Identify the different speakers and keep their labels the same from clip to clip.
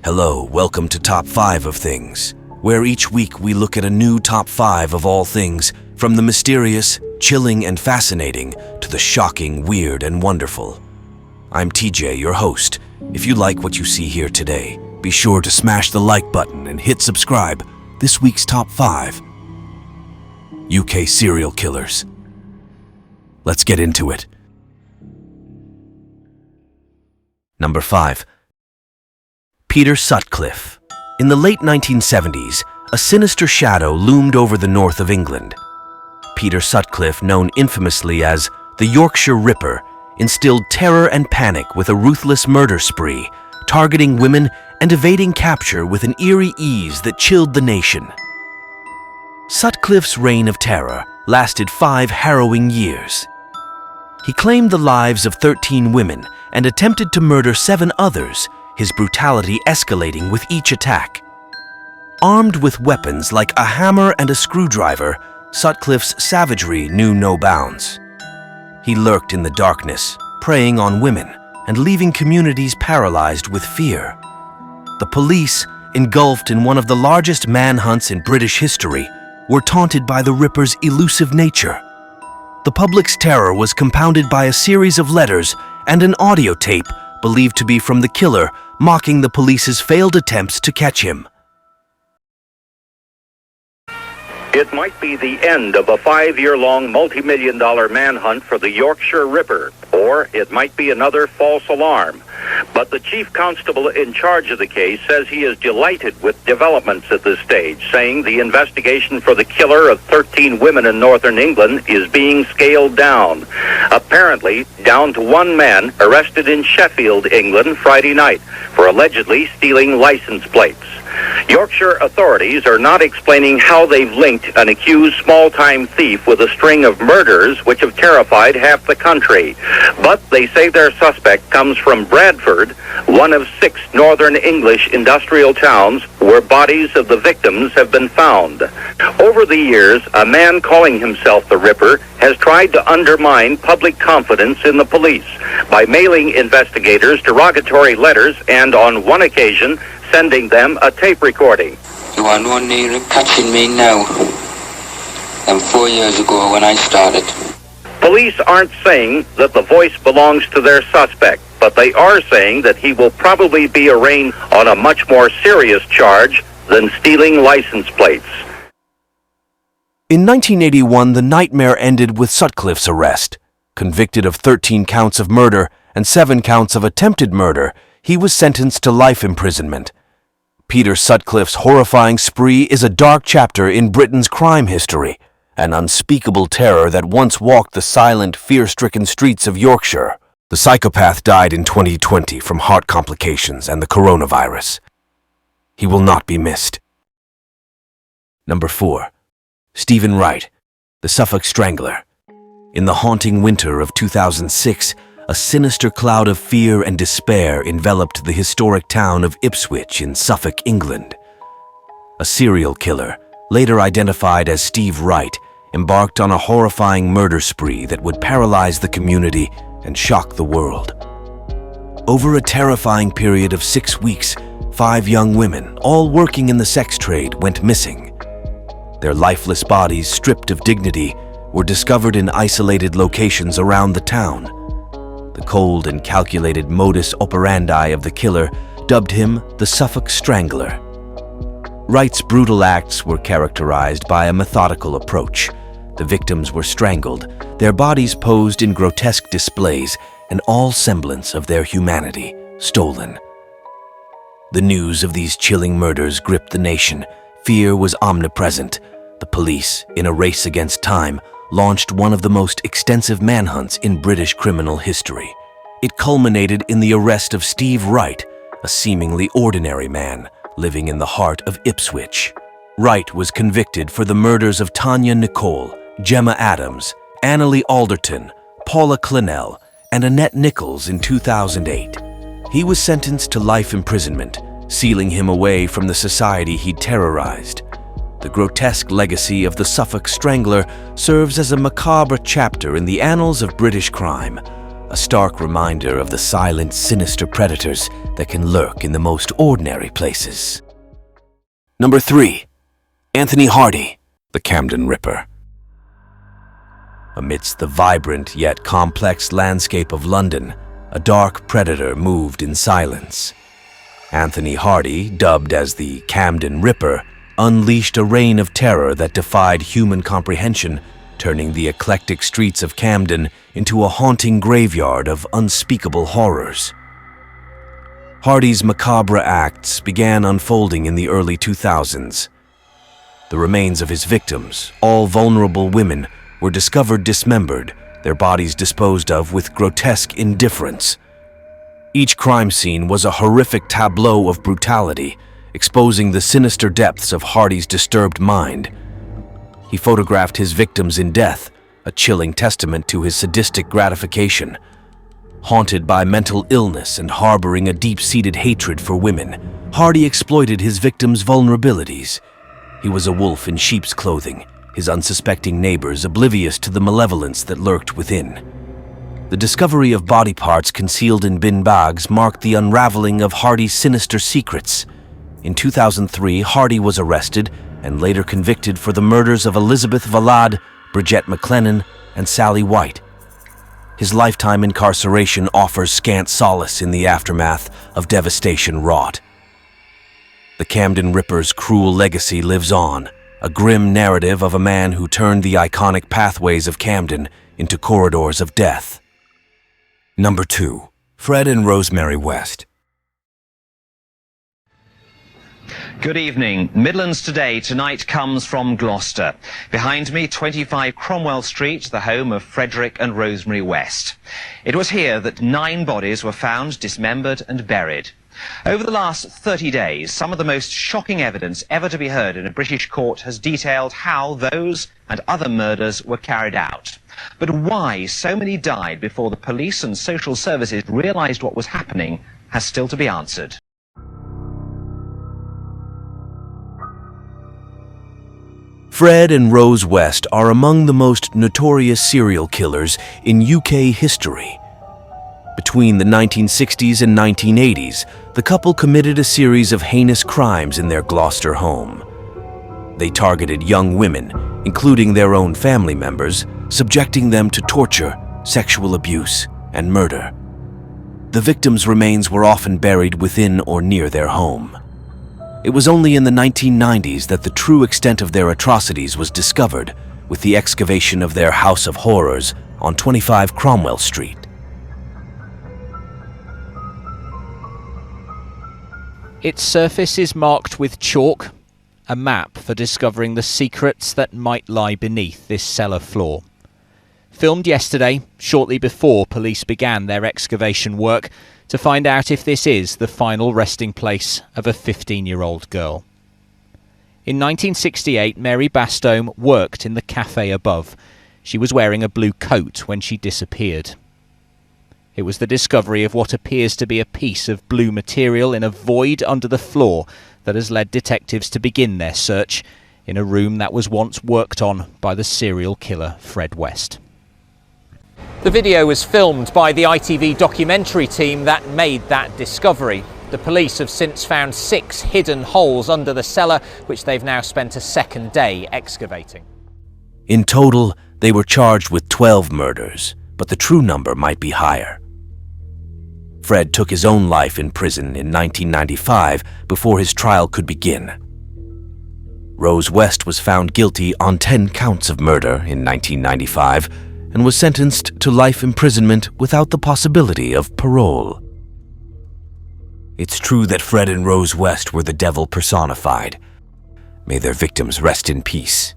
Speaker 1: Hello, welcome to Top 5 of Things, where each week we look at a new top 5 of all things, from the mysterious, chilling, and fascinating to the shocking, weird, and wonderful. I'm TJ, your host. If you like what you see here today, be sure to smash the like button and hit subscribe. This week's Top 5: UK serial killers. Let's get into it. Number 5. Peter Sutcliffe. In the late 1970s, a sinister shadow loomed over the north of England. Peter Sutcliffe, known infamously as the Yorkshire Ripper, instilled terror and panic with a ruthless murder spree, targeting women and evading capture with an eerie ease that chilled the nation. Sutcliffe's reign of terror lasted 5 harrowing years. He claimed the lives of 13 women and attempted to murder 7 others, his brutality escalating with each attack. Armed with weapons like a hammer and a screwdriver, Sutcliffe's savagery knew no bounds. He lurked in the darkness, preying on women and leaving communities paralyzed with fear. The police, engulfed in one of the largest manhunts in British history, were taunted by the Ripper's elusive nature. The public's terror was compounded by a series of letters and an audio tape believed to be from the killer, mocking the police's failed attempts to catch him.
Speaker 2: It might be the end of a 5-year-long multi-million-dollar manhunt for the Yorkshire Ripper, or it might be another false alarm. But the chief constable in charge of the case says he is delighted with developments at this stage, saying the investigation for the killer of 13 women in northern England is being scaled down. Apparently, down to 1 man arrested in Sheffield, England, Friday night for allegedly stealing license plates. Yorkshire authorities are not explaining how they've linked an accused small-time thief with a string of murders which have terrified half the country. But they say their suspect comes from Bradford, one of 6 northern English industrial towns where bodies of the victims have been found. Over the years, a man calling himself the Ripper has tried to undermine public confidence in the police by mailing investigators derogatory letters and, on one occasion, sending them a tape recording.
Speaker 3: You are no nearer catching me now than 4 years ago when I started.
Speaker 2: Police aren't saying that the voice belongs to their suspect, but they are saying that he will probably be arraigned on a much more serious charge than stealing license plates.
Speaker 1: In 1981, the nightmare ended with Sutcliffe's arrest. Convicted of 13 counts of murder and 7 counts of attempted murder, he was sentenced to life imprisonment. Peter Sutcliffe's horrifying spree is a dark chapter in Britain's crime history, an unspeakable terror that once walked the silent, fear-stricken streets of Yorkshire. The psychopath died in 2020 from heart complications and the coronavirus. He will not be missed. Number 4. Stephen Wright, the Suffolk Strangler. In the haunting winter of 2006, a sinister cloud of fear and despair enveloped the historic town of Ipswich in Suffolk, England. A serial killer, later identified as Steve Wright, embarked on a horrifying murder spree that would paralyze the community and shock the world. Over a terrifying period of 6 weeks, 5 young women, all working in the sex trade, went missing. Their lifeless bodies, stripped of dignity, were discovered in isolated locations around the town. The cold and calculated modus operandi of the killer dubbed him the Suffolk Strangler. Wright's brutal acts were characterized by a methodical approach. The victims were strangled, their bodies posed in grotesque displays, and all semblance of their humanity stolen. The news of these chilling murders gripped the nation. Fear was omnipresent. The police, in a race against time, launched one of the most extensive manhunts in British criminal history. It culminated in the arrest of Steve Wright, a seemingly ordinary man living in the heart of Ipswich. Wright was convicted for the murders of Tanya Nicole, Gemma Adams, Annalee Alderton, Paula Clennell, and Annette Nichols in 2008. He was sentenced to life imprisonment, sealing him away from the society he'd terrorized. the grotesque legacy of the Suffolk Strangler serves as a macabre chapter in the annals of British crime, a stark reminder of the silent, sinister predators that can lurk in the most ordinary places. Number 3. Anthony Hardy, the Camden Ripper. Amidst the vibrant yet complex landscape of London, a dark predator moved in silence. Anthony Hardy, dubbed as the Camden Ripper, unleashed a reign of terror that defied human comprehension, turning the eclectic streets of Camden into a haunting graveyard of unspeakable horrors. Hardy's macabre acts began unfolding in the early 2000s. The remains of his victims, all vulnerable women, were discovered dismembered, their bodies disposed of with grotesque indifference. Each crime scene was a horrific tableau of brutality, exposing the sinister depths of Hardy's disturbed mind. He photographed his victims in death, a chilling testament to his sadistic gratification. Haunted by mental illness and harboring a deep-seated hatred for women, Hardy exploited his victims' vulnerabilities. He was a wolf in sheep's clothing, his unsuspecting neighbors oblivious to the malevolence that lurked within. The discovery of body parts concealed in bin bags marked the unraveling of Hardy's sinister secrets. In 2003, Hardy was arrested and later convicted for the murders of Elizabeth Valade, Bridget McLennan, and Sally White. His lifetime incarceration offers scant solace in the aftermath of devastation wrought. The Camden Ripper's cruel legacy lives on, a grim narrative of a man who turned the iconic pathways of Camden into corridors of death. Number 2. Fred and Rosemary West.
Speaker 4: Good evening. Midlands Today tonight comes from Gloucester. Behind me, 25 Cromwell Street, the home of Frederick and Rosemary West. It was here that 9 bodies were found dismembered and buried. Over the last 30 days, some of the most shocking evidence ever to be heard in a British court has detailed how those and other murders were carried out. But why so many died before the police and social services realised what was happening has still to be answered.
Speaker 1: Fred and Rose West are among the most notorious serial killers in UK history. Between the 1960s and 1980s, the couple committed a series of heinous crimes in their Gloucester home. They targeted young women, including their own family members, subjecting them to torture, sexual abuse, and murder. The victims' remains were often buried within or near their home. It was only in the 1990s that the true extent of their atrocities was discovered, with the excavation of their House of Horrors on 25 Cromwell Street.
Speaker 5: Its surface is marked with chalk, a map for discovering the secrets that might lie beneath this cellar floor. Filmed yesterday, shortly before police began their excavation work, to find out if this is the final resting place of a 15-year-old girl. In 1968, Mary Bastome worked in the cafe above. She was wearing a blue coat when she disappeared. It was the discovery of what appears to be a piece of blue material in a void under the floor that has led detectives to begin their search in a room that was once worked on by the serial killer Fred West. The video was filmed by the ITV documentary team that made that discovery. The police have since found 6 hidden holes under the cellar, which they've now spent a second day excavating.
Speaker 1: In total, they were charged with 12 murders, but the true number might be higher. Fred took his own life in prison in 1995 before his trial could begin. Rose West was found guilty on 10 counts of murder in 1995 and was sentenced to life imprisonment without the possibility of parole. It's true that Fred and Rose West were the devil personified. May their victims rest in peace.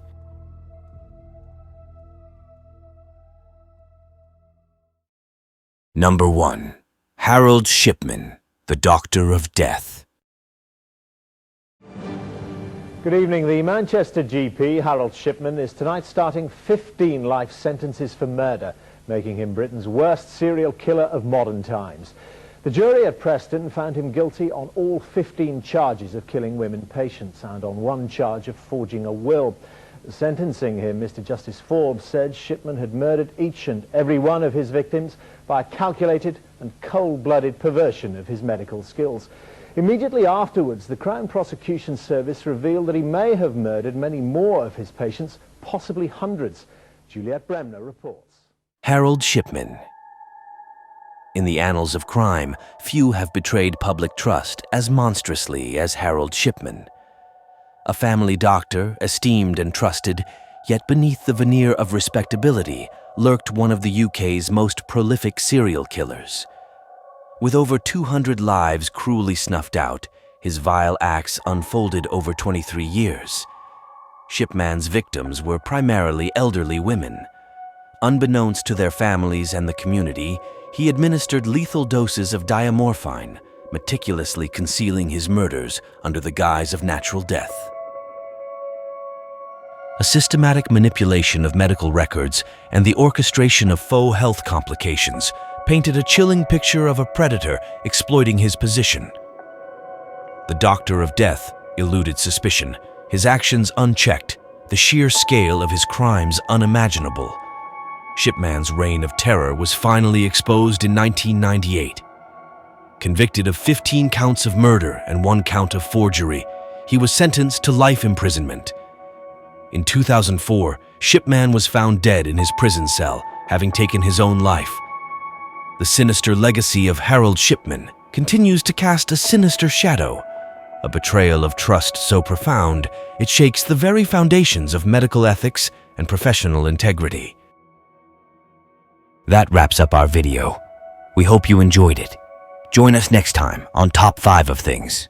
Speaker 1: Number 1. Harold Shipman, the Doctor of Death.
Speaker 6: Good evening. The Manchester GP, Harold Shipman, is tonight starting 15 life sentences for murder, making him Britain's worst serial killer of modern times. The jury at Preston found him guilty on all 15 charges of killing women patients and on one charge of forging a will. Sentencing him, Mr. Justice Forbes said Shipman had murdered each and every one of his victims by a calculated and cold-blooded perversion of his medical skills. Immediately afterwards, the Crown Prosecution Service revealed that he may have murdered many more of his patients, possibly hundreds. Juliet Bremner reports.
Speaker 1: Harold Shipman. In the annals of crime, few have betrayed public trust as monstrously as Harold Shipman. A family doctor, esteemed and trusted, yet beneath the veneer of respectability lurked one of the UK's most prolific serial killers. With over 200 lives cruelly snuffed out, his vile acts unfolded over 23 years. Shipman's victims were primarily elderly women. Unbeknownst to their families and the community, he administered lethal doses of diamorphine, meticulously concealing his murders under the guise of natural death. A systematic manipulation of medical records and the orchestration of faux health complications painted a chilling picture of a predator exploiting his position. The doctor of death eluded suspicion, his actions unchecked, the sheer scale of his crimes unimaginable. Shipman's reign of terror was finally exposed in 1998. Convicted of 15 counts of murder and 1 count of forgery, he was sentenced to life imprisonment. In 2004, Shipman was found dead in his prison cell, having taken his own life. The sinister legacy of Harold Shipman continues to cast a sinister shadow, a betrayal of trust so profound it shakes the very foundations of medical ethics and professional integrity. That wraps up our video. We hope you enjoyed it. Join us next time on Top 5 of Things.